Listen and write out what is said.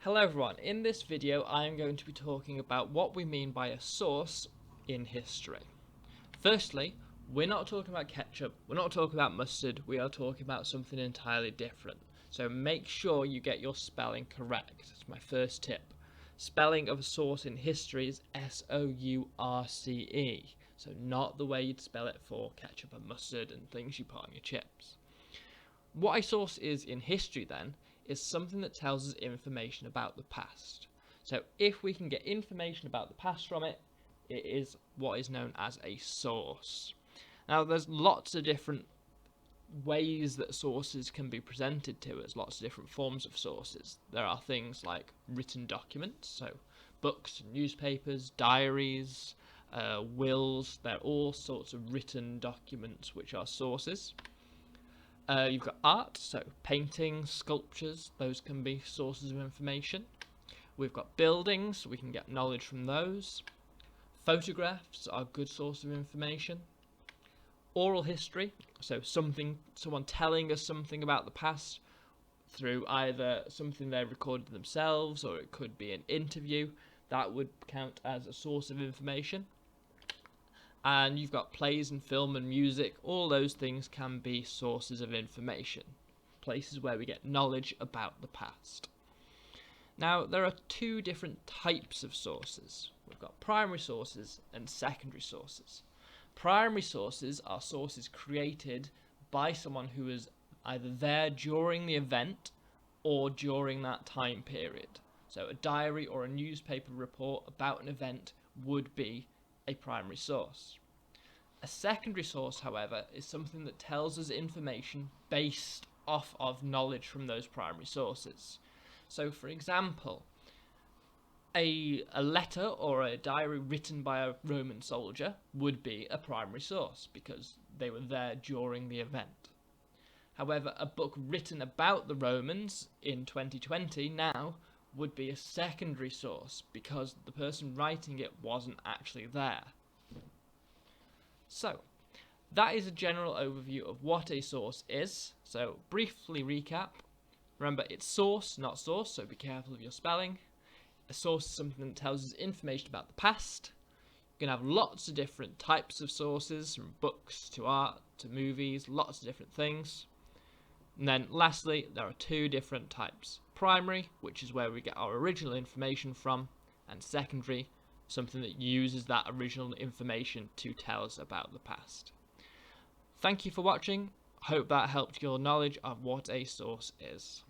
Hello everyone, in this video I am going to be talking about what we mean by a source in history. Firstly, we're not talking about ketchup, we're not talking about mustard, we are talking about something entirely different. So make sure you get your spelling correct. That's my first tip. Spelling of a source in history is S-O-U-R-C-E. So not the way you'd spell it for ketchup and mustard and things you put on your chips. What a source is in history then is something that tells us information about the past. So if we can get information about the past from it, it is what is known as a source. Now there's lots of different ways that sources can be presented to us, lots of different forms of sources. There are things like written documents, so books, newspapers, diaries, wills, they're all sorts of written documents which are sources. You've got art, so paintings, sculptures, those can be sources of information. We've got buildings, we can get knowledge from those. Photographs are a good source of information. Oral history, so someone telling us something about the past through either something they recorded themselves or it could be an interview, that would count as a source of information. And you've got plays and film and music, all those things can be sources of information, places where we get knowledge about the past. Now, there are two different types of sources. We've got primary sources and secondary sources. Primary sources are sources created by someone who was either there during the event or during that time period. So a diary or a newspaper report about an event would be a primary source. A secondary source, however, is something that tells us information based off of knowledge from those primary sources. So, for example, a letter or a diary written by a Roman soldier would be a primary source because they were there during the event. However, a book written about the Romans in 2020 now would be a secondary source because the person writing it wasn't actually there. So, that is a general overview of what a source is. So, briefly recap. Remember, it's source, not source, so be careful of your spelling. A source is something that tells us information about the past. You can have lots of different types of sources, from books to art to movies, lots of different things. And then lastly, there are two different types. Primary, which is where we get our original information from, and secondary, something that uses that original information to tell us about the past. Thank you for watching. Hope that helped your knowledge of what a source is.